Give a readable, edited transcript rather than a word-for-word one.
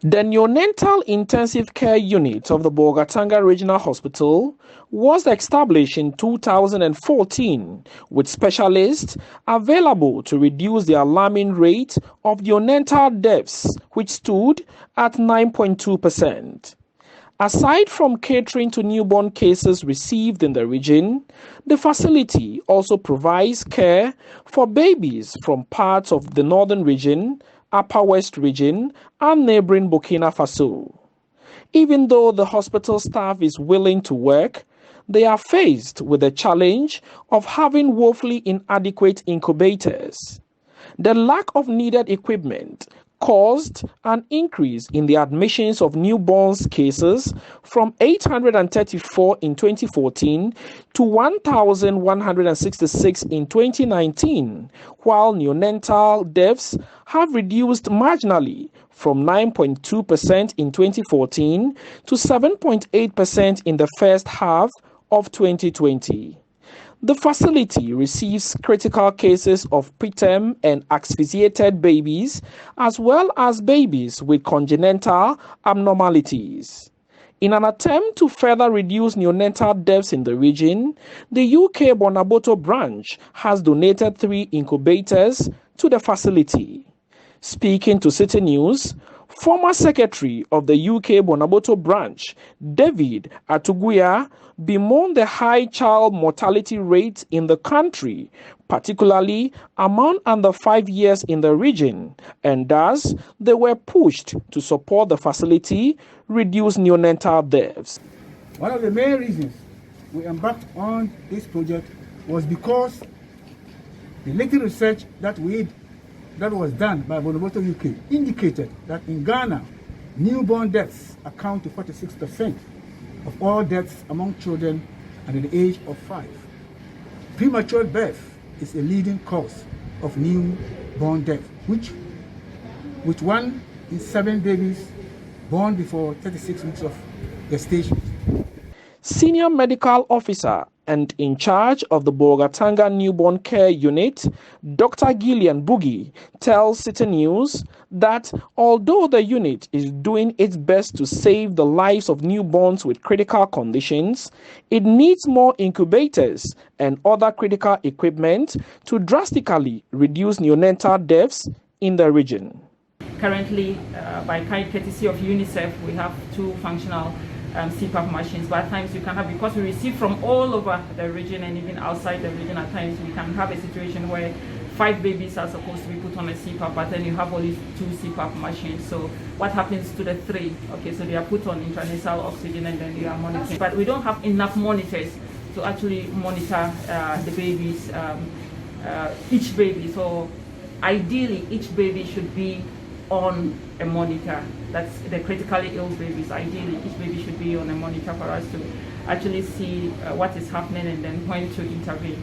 The neonatal intensive care unit of the Bolgatanga Regional Hospital was established in 2014 with specialists available to reduce the alarming rate of neonatal deaths, which stood at 9.2%. Aside from catering to newborn cases received in the region, the facility also provides care for babies from parts of the northern region, Upper West region, and neighboring Burkina Faso. Even though the hospital staff is willing to work, they are faced with the challenge of having woefully inadequate incubators. The lack of needed equipment caused an increase in the admissions of newborns cases from 834 in 2014 to 1,166 in 2019, while neonatal deaths have reduced marginally from 9.2% in 2014 to 7.8% in the first half of 2020. The facility receives critical cases of preterm and asphyxiated babies, as well as babies with congenital abnormalities. In an attempt to further reduce neonatal deaths in the region, the UK Bonaboto branch has donated 3 incubators to the facility. Speaking to Citi News, former Secretary of the UK Bonaboto branch, David Atuguya, bemoaned the high child mortality rate in the country, particularly among under 5 years in the region, and thus they were pushed to support the facility reduce neonatal deaths. One of the main reasons we embarked on this project was because the little research that was done by Bonaboto UK indicated that in Ghana, newborn deaths account to 46% of all deaths among children under the age of 5. Premature birth is a leading cause of newborn death, with 1 in 7 babies born before 36 weeks of gestation. Senior medical officer and in charge of the Bolgatanga Newborn Care Unit, Dr. Gillian Boogie, tells Citi News that although the unit is doing its best to save the lives of newborns with critical conditions, it needs more incubators and other critical equipment to drastically reduce neonatal deaths in the region. Currently, by kind courtesy of UNICEF, we have 2 functional CPAP machines, but at times you can have, because we receive from all over the region and even outside the region, at times we can have a situation where 5 babies are supposed to be put on a CPAP, but then you have only 2 CPAP machines. So what happens to the 3? Okay, so they are put on intranasal oxygen and then they are monitored. But we don't have enough monitors to actually monitor the babies, each baby. So ideally, each baby should be on a monitor. That's the critically ill babies. Ideally, each baby should be on a monitor for us to actually see what is happening and then when to intervene.